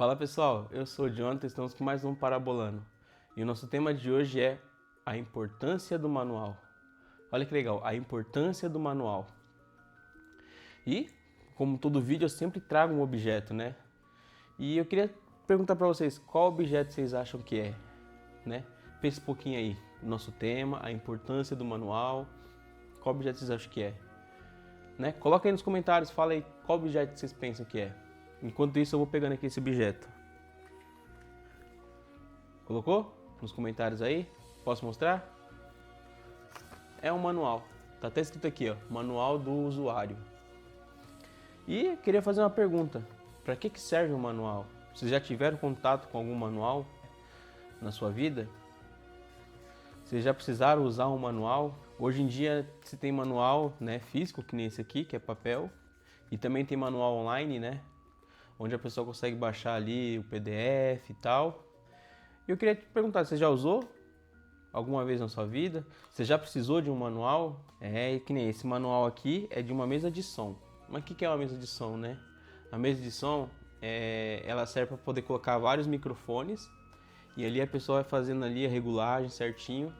Fala pessoal, eu sou o Jonathan, estamos com mais um Parabolando. E o nosso tema de hoje é a importância do manual. Olha que legal, a importância do manual. E, como todo vídeo, eu sempre trago um objeto, né? E eu queria perguntar para vocês, qual objeto vocês acham que é, né? Pense um pouquinho aí, no nosso tema, a importância do manual. Qual objeto vocês acham que é? Né? Coloca aí nos comentários, fala aí qual objeto vocês pensam que é. Enquanto isso eu vou pegando aqui esse objeto. Colocou? Nos comentários aí? Posso mostrar? É um manual. Tá até escrito aqui, ó, manual do usuário. E eu queria fazer uma pergunta. Para que serve um manual? Vocês já tiveram contato com algum manual na sua vida? Vocês já precisaram usar um manual? Hoje em dia se tem manual, né, físico, que nem esse aqui, que é papel. E também tem manual online, né? Onde a pessoa consegue baixar ali o PDF e tal. E eu queria te perguntar, você já usou alguma vez na sua vida? Você já precisou de um manual? É, que nem esse manual aqui é de uma mesa de som. Mas o que é uma mesa de som, né? A mesa de som, ela serve para poder colocar vários microfones. E ali a pessoa vai fazendo ali a regulagem certinho.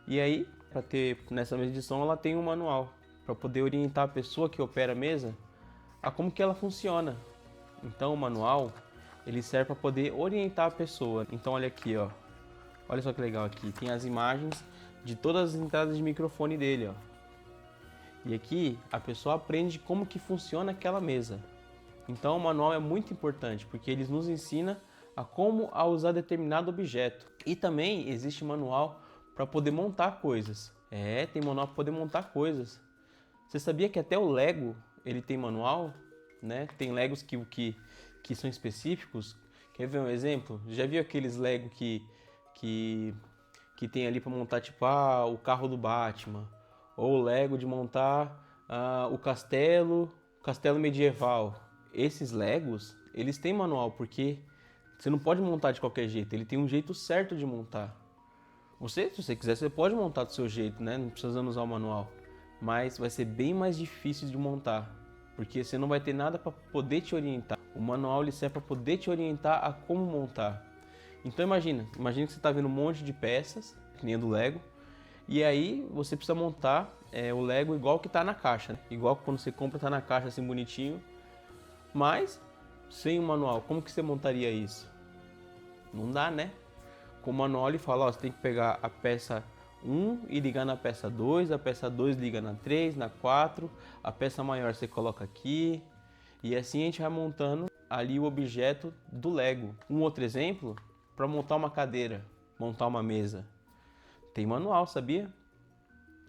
E aí, para ter nessa mesa de som, ela tem um manual. Para poder orientar a pessoa que opera a mesa a como que ela funciona. Então o manual, ele serve para poder orientar a pessoa. Então olha aqui, ó. Olha só que legal aqui. Tem as imagens de todas as entradas de microfone dele, ó. E aqui a pessoa aprende como que funciona aquela mesa. Então o manual é muito importante, porque ele nos ensina a como usar determinado objeto. E também existe manual para poder montar coisas. Tem manual para poder montar coisas. Você sabia que até o Lego, ele tem manual? Né? Tem Legos que são específicos. Quer ver um exemplo? Já viu aqueles Lego que tem ali para montar tipo o carro do Batman, ou o Lego de montar o castelo medieval? Esses Legos, eles têm manual, porque você não pode montar de qualquer jeito, ele tem um jeito certo de montar. Se você quiser, você pode montar do seu jeito, né? Não precisando usar o manual, mas vai ser bem mais difícil de montar, porque você não vai ter nada para poder te orientar. O manual ele serve para poder te orientar a como montar. Então imagina que você está vendo um monte de peças, que nem a do Lego, e aí você precisa montar o Lego igual que está na caixa, né? Igual quando você compra, está na caixa assim bonitinho, mas sem o manual. Como que você montaria isso? Não dá, né? Com o manual ele fala, ó, você tem que pegar a peça 1 e ligar na peça 2, a peça 2 liga na 3, na 4, a peça maior você coloca aqui, e assim a gente vai montando ali o objeto do Lego. Um outro exemplo, para montar uma cadeira, montar uma mesa, tem manual, sabia?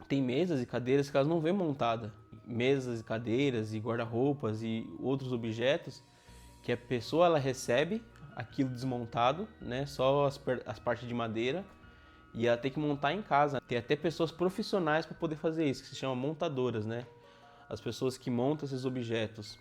Tem mesas e cadeiras que elas não vêm montada. Mesas e cadeiras e guarda-roupas e outros objetos que a pessoa ela recebe aquilo desmontado, né? Só as partes de madeira, e ela tem que montar em casa. Tem até pessoas profissionais para poder fazer isso, que se chama montadoras, né? As pessoas que montam esses objetos.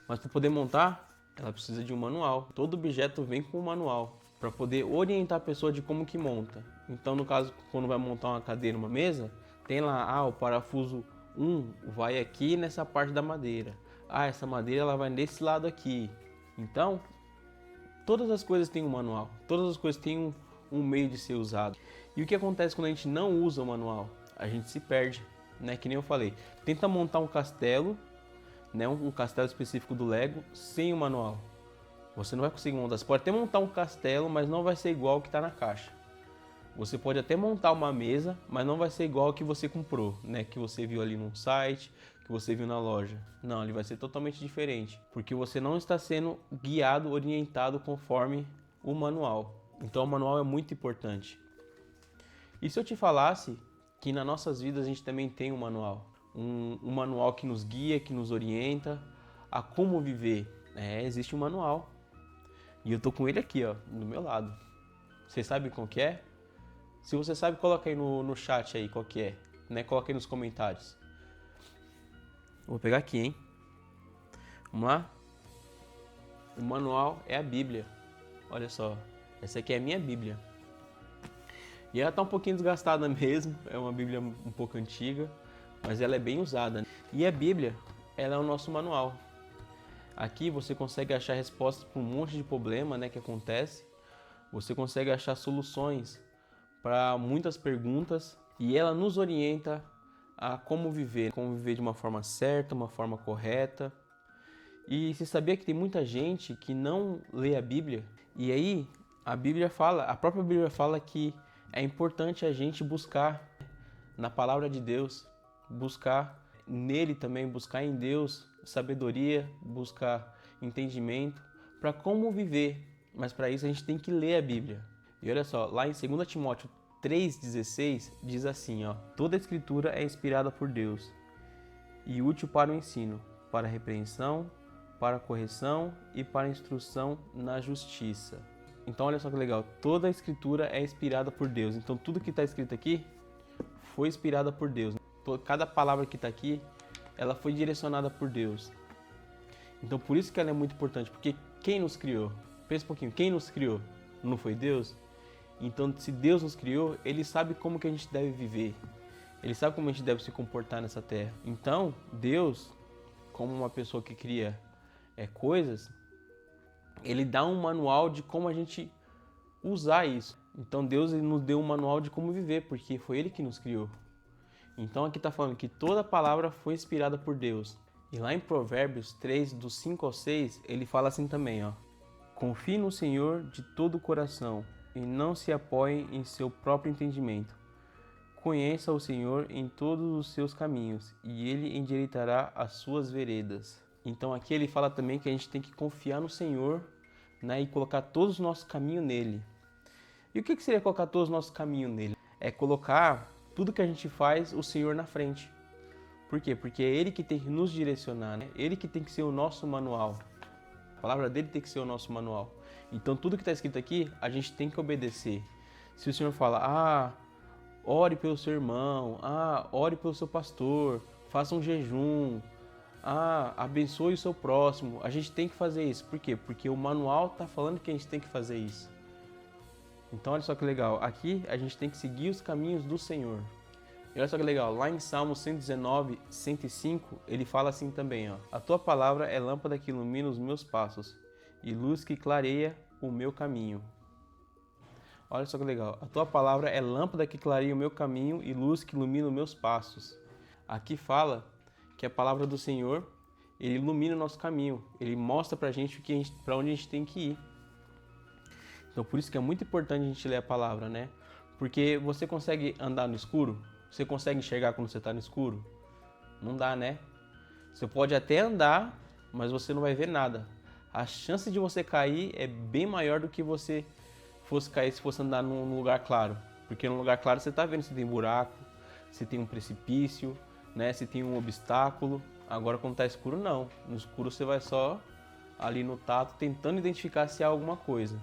Mas para poder montar, ela precisa de um manual. Todo objeto vem com um manual para poder orientar a pessoa de como que monta. Então, no caso, quando vai montar uma cadeira, uma mesa, tem lá, o parafuso 1 vai aqui nessa parte da madeira. Essa madeira ela vai nesse lado aqui. Então, todas as coisas têm um manual. Todas as coisas têm um meio de ser usado. E o que acontece quando a gente não usa o manual? A gente se perde, né? Que nem eu falei. Tenta montar um castelo, né? Um castelo específico do Lego sem o manual. Você não vai conseguir montar. Você pode até montar um castelo, mas não vai ser igual ao que está na caixa. Você pode até montar uma mesa, mas não vai ser igual ao que você comprou, né? Que você viu ali num site, que você viu na loja. Não, ele vai ser totalmente diferente, porque você não está sendo guiado, orientado conforme o manual. Então o manual é muito importante. E se eu te falasse que nas nossas vidas a gente também tem um manual? Um manual que nos guia, que nos orienta a como viver. Existe um manual. E eu tô com ele aqui, ó, do meu lado. Você sabe qual que é? Se você sabe, coloca aí no chat aí qual que é, né? Coloca aí nos comentários. Vou pegar aqui, hein? Vamos lá? O manual é a Bíblia. Olha só, essa aqui é a minha Bíblia. E ela tá um pouquinho desgastada mesmo, é uma Bíblia um pouco antiga, mas ela é bem usada. E a Bíblia, ela é o nosso manual. Aqui você consegue achar respostas para um monte de problema, né, que acontece. Você consegue achar soluções para muitas perguntas e ela nos orienta a como viver de uma forma certa, uma forma correta. E você sabia que tem muita gente que não lê a Bíblia? E aí a própria Bíblia fala que é importante a gente buscar na palavra de Deus, buscar nele também, buscar em Deus sabedoria, buscar entendimento para como viver. Mas para isso a gente tem que ler a Bíblia. E olha só, lá em 2 Timóteo 3,16 diz assim, ó: toda a escritura é inspirada por Deus e útil para o ensino, para a repreensão, para a correção e para a instrução na justiça. Então olha só que legal, toda a escritura é inspirada por Deus. Então tudo que está escrito aqui foi inspirada por Deus. Cada palavra que está aqui, ela foi direcionada por Deus. Então por isso que ela é muito importante, porque quem nos criou? Pensa um pouquinho, quem nos criou? Não foi Deus? Então se Deus nos criou, Ele sabe como que a gente deve viver. Ele sabe como a gente deve se comportar nessa terra. Então Deus, como uma pessoa que cria coisas, Ele dá um manual de como a gente usar isso. Então Deus ele nos deu um manual de como viver, porque foi Ele que nos criou. Então aqui está falando que toda palavra foi inspirada por Deus. E lá em Provérbios 3, do 5 ao 6, ele fala assim também, ó: confie no Senhor de todo o coração e não se apoie em seu próprio entendimento. Conheça o Senhor em todos os seus caminhos e Ele endireitará as suas veredas. Então aqui ele fala também que a gente tem que confiar no Senhor, né, e colocar todos os nossos caminhos nele. E o que seria colocar todos os nossos caminhos nele? É colocar tudo que a gente faz o Senhor na frente. Por quê? Porque é Ele que tem que nos direcionar, né? Ele que tem que ser o nosso manual. A palavra dele tem que ser o nosso manual. Então tudo que está escrito aqui, a gente tem que obedecer. Se o Senhor fala, ore pelo seu irmão, ore pelo seu pastor, faça um jejum, abençoe o seu próximo, a gente tem que fazer isso. Por quê? Porque o manual está falando que a gente tem que fazer isso. Então olha só que legal, aqui a gente tem que seguir os caminhos do Senhor. E olha só que legal, lá em Salmo 119, 105, ele fala assim também, ó: a tua palavra é lâmpada que ilumina os meus passos e luz que clareia o meu caminho. Olha só que legal, a tua palavra é lâmpada que clareia o meu caminho e luz que ilumina os meus passos. Aqui fala que a palavra do Senhor, ele ilumina o nosso caminho, ele mostra pra gente para onde a gente tem que ir. Então por isso que é muito importante a gente ler a palavra, né? Porque você consegue andar no escuro? Você consegue enxergar quando você está no escuro? Não dá, né? Você pode até andar, mas você não vai ver nada. A chance de você cair é bem maior do que você fosse cair se fosse andar num lugar claro. Porque no lugar claro você está vendo se tem buraco, se tem um precipício, né? Se tem um obstáculo. Agora quando está escuro, não. No escuro você vai só ali no tato tentando identificar se há alguma coisa.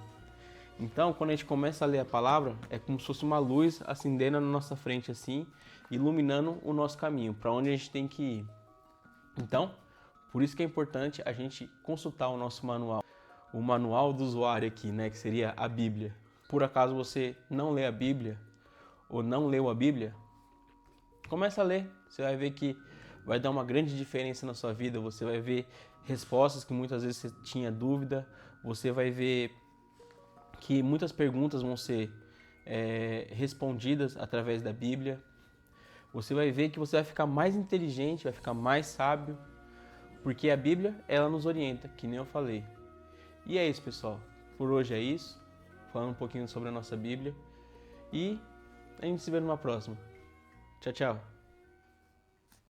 Então, quando a gente começa a ler a palavra, é como se fosse uma luz acendendo na nossa frente assim, iluminando o nosso caminho, para onde a gente tem que ir. Então, por isso que é importante a gente consultar o nosso manual, o manual do usuário aqui, né, que seria a Bíblia. Por acaso você não lê a Bíblia ou não leu a Bíblia, começa a ler. Você vai ver que vai dar uma grande diferença na sua vida. Você vai ver respostas que muitas vezes você tinha dúvida. Você vai ver que muitas perguntas vão ser respondidas através da Bíblia. Você vai ver que você vai ficar mais inteligente, vai ficar mais sábio, porque a Bíblia, ela nos orienta, que nem eu falei. E é isso, pessoal. Por hoje é isso. Falando um pouquinho sobre a nossa Bíblia. E a gente se vê numa próxima. Tchau, tchau.